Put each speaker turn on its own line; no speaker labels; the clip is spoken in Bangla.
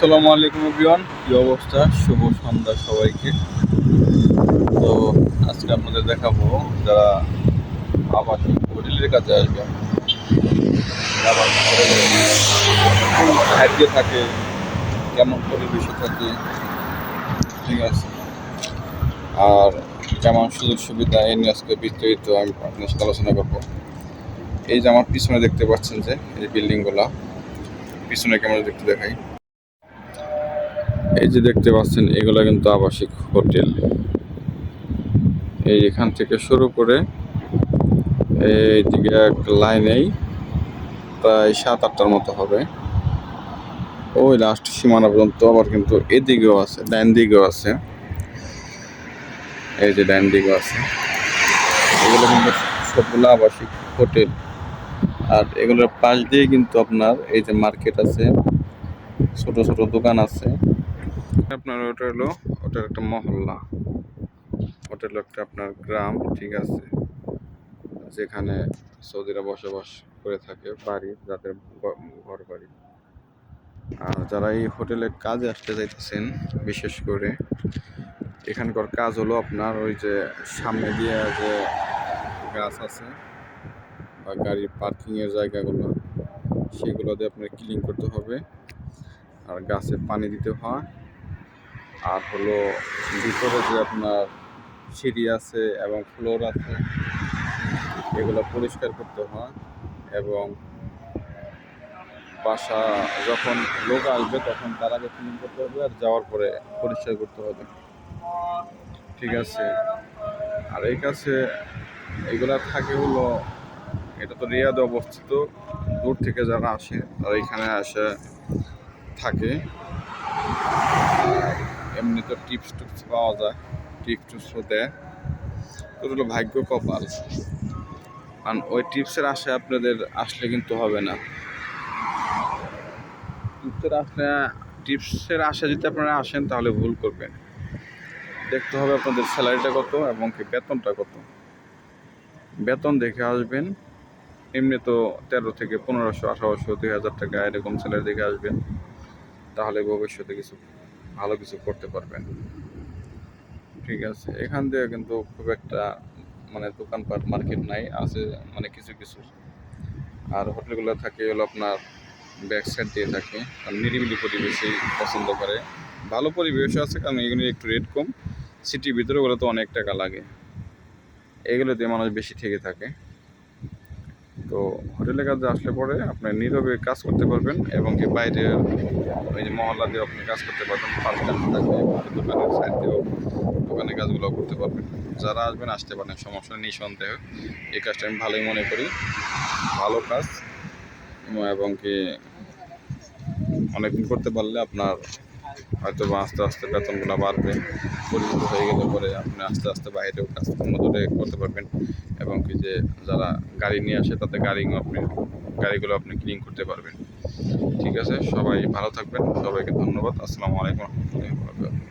আসসালামু আলাইকুম এভরিওয়ান, কি অবস্থা? শুভ সন্ধ্যা সবাইকে। তো আজকে আপনাদের দেখাবো যারা আবাসিক হোটেলের কাছে আসবে, আবাসিক হোটেলে কোন খাদ্যে থাকে, কেমন পরিবেশে থাকে, ঠিক আছে, আর কেমন সুযোগ সুবিধা এই নিয়ে আজকে বিস্তারিত আমি আপনার সাথে আলোচনা করবো। এই যে আমার পিছনে দেখতে পাচ্ছেন যে এই বিল্ডিংগুলা, পিছনে কেমন দেখতে দেখাই। এই যে দেখতে পাচ্ছেন এগুলো কিন্তু আবাসিক হোটেল। এই এখান থেকে শুরু করে এইদিকে এক লাইনেই প্রায় 7-8টার মতো হবে, ওই লাস্ট সীমানা পর্যন্ত। আবার কিন্তু এদিকেও আছে, ডাইন দিকেও আছে, এই যে ডাইন দিকেও আছে। এগুলো কিন্তু সবগুলো আবাসিক হোটেল। আর এগুলোর পাশ দিয়ে কিন্তু আপনার এই যে মার্কেট আছে, ছোট ছোট দোকান আছে। আপনার ওটার একটা মহল্লা, ওটা হলো একটা আপনার গ্রাম, ঠিক আছে, যেখানে সৌদিরা বসবাস করে থাকে, বাড়ি যাদের ঘর বাড়ি। আর যারা এই হোটেলে কাজে আসতে চাইতেছেন, বিশেষ করে এখানকার কাজ হলো আপনার ওই যে সামনে দিয়ে যে গাছ আছে বা গাড়ির পার্কিংয়ের জায়গাগুলো, সেগুলো দিয়ে আপনার ক্লিন করতে হবে, আর গাছে পানি দিতে হয়। আর হলো ভিতরে যে আপনার সিঁড়ি আছে এবং ফ্লোর আছে, এগুলো পরিষ্কার করতে হয়। এবং বাসা যখন লোক আসবে তখন তার আগে ক্লিন করতে হবে, আর যাওয়ার পরে পরিষ্কার করতে হবে, ঠিক আছে। আর এই কাছে এগুলা থাকে হলো, এটা তো রিয়াদে অবস্থিত, দূর থেকে যারা আসে তারা এখানে আসে থাকে। এমনি তো টিপস পাওয়া যায়, টিপসও দেয়, তো হলো ভাগ্য কপাল। কারণ ওই টিপসের আশায় আপনাদের আসলে কিন্তু হবে না। টিপসের আশায় যদি আপনারা আসেন তাহলে ভুল করবেন। দেখতে হবে আপনাদের স্যালারিটা কত এবং কি বেতনটা কত। বেতন দেখে আসবেন, এমনি তো 13 থেকে 1500, 1800, 2000 টাকা এরকম স্যালারি দেখে আসবেন, তাহলে ভবিষ্যতে কিছু ভালো কিছু করতে পারবেন, ঠিক আছে। এখান থেকে কিন্তু খুব একটা মানে দোকানপাট মার্কেট নাই, আছে মানে কিছু কিছু। আর হোটেলগুলো থাকে হলো আপনার ব্যাক সাইড দিয়ে থাকে, আর নিরিবিলি পরিবেশই পছন্দ করে। ভালো পরিবেশও আছে, কারণ এগুলো একটু রেট কম। সিটির ভিতরে ওগুলো তো অনেক টাকা লাগে, এগুলো দিয়ে মানুষ বেশি থেকে থাকে। তো হোটেলের কাজে আসলে পরে আপনি নীরবে কাজ করতে পারবেন, এবং কি বাইরে ওই যে মহল্লা দিয়ে আপনি কাজ করতে পারবেন, পাঁচটা থাকবে দোকানের সাইড দিয়েও দোকানের কাজগুলো করতে পারবেন। যারা আসবেন আসতে পারেন, সমস্যা নেই, নিঃসন্দেহ। এই কাজটা আমি ভালোই মনে করি, ভালো কাজ। এবং কি অনেকদিন করতে পারলে আপনার হয়তো বা আস্তে আস্তে বেতনগুলো বাড়বে। পরিচিত হয়ে গেলে পরে আপনি আস্তে আস্তে বাইরেও কাজ দূরে করতে পারবেন। এবং কি যে যারা গাড়ি নিয়ে আসে তাতে গাড়িগুলো আপনি ক্লিন করতে পারবেন, ঠিক আছে। সবাই ভালো থাকবেন, সবাইকে ধন্যবাদ। আসসালামু আলাইকুম রহমতুল্লাহি ওয়া বারাকাতুহু।